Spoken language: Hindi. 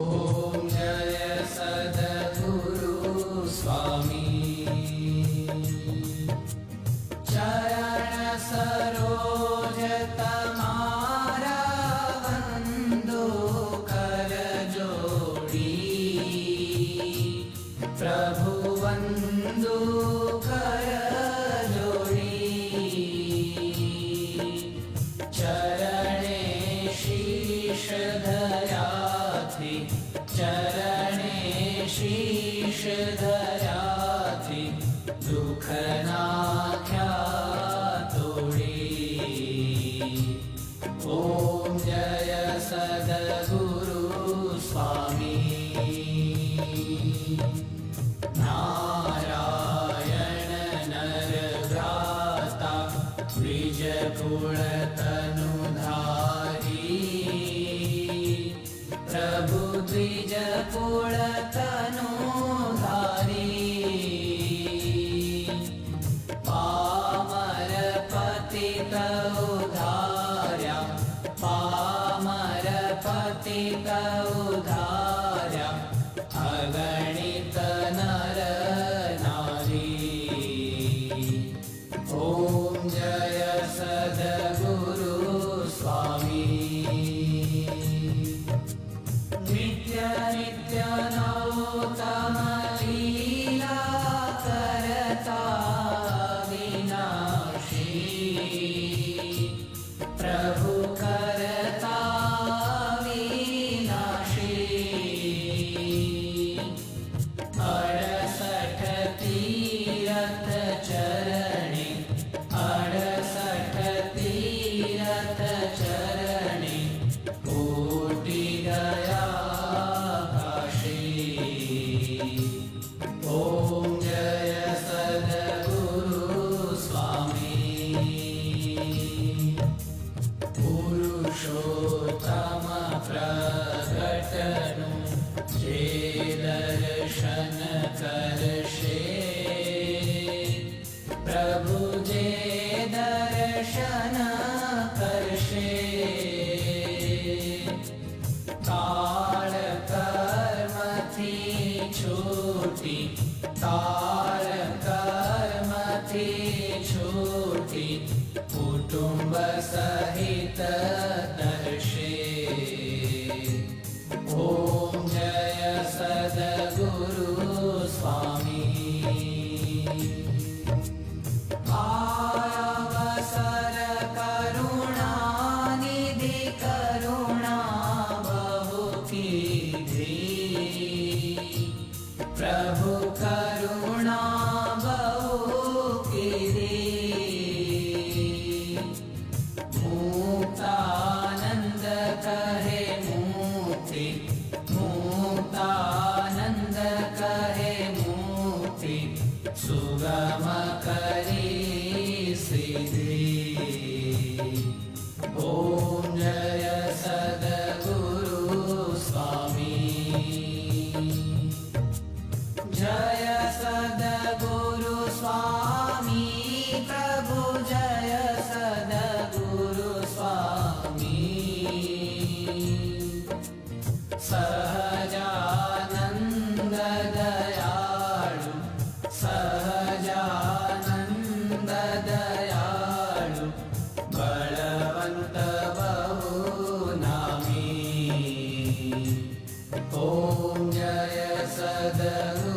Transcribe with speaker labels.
Speaker 1: ॐ जय सद्गुरु स्वामी। चरण सरोज तमारा वंदो कर जोड़ी, प्रभु वंदो कर जोड़ी। चरणे शीश धरा थी, चरणे शीश धरा थी, दुख नाख्या तोड़ी। ओम जय सद्गुरु स्वामी। नारायण नर भ्राता द्विज कुल तनुधारी, प्रभु द्विज कुल तनुधारी। पामर पतित उधार्या, पामर पतित उधार्या, अगणित नर नारी। ओम जय सद्गुरु स्वामी। नित्य नित्य नौतम लीला करता विनाशी, प्रभु करता विनाशी। 68 तीरथ चरणे, 68 तीरथ चरणे, कोटि गया काशी। ओम जय सद्गुरु स्वामी। पुरुषोत्तम प्रगटनु जे दर्शन करशे, प्रभु जे दर्शन करशे। काल कर्म थी छूटी, काल कर्म थी छूटी, कुटुंब सहित दर्शे। ओम जय सद्गुरु स्वामी। अवसर करुणा निधि करुणा बहु कीधी, प्रभु करुणा बहु कीधी। मुक्तानंद कहे मुक्ति, मुक्तानंद कहे मुक्ति, सुगम करी सिद्धि। ओम जय सद्गुरु स्वामी। जय सद्गुरु स्वामी, प्रभु जय सद्गुरु स्वामी। सहजानंद दयालु, सहजानंद दयालु, बलवंत बहु नामी। ओम जय सद्गुरु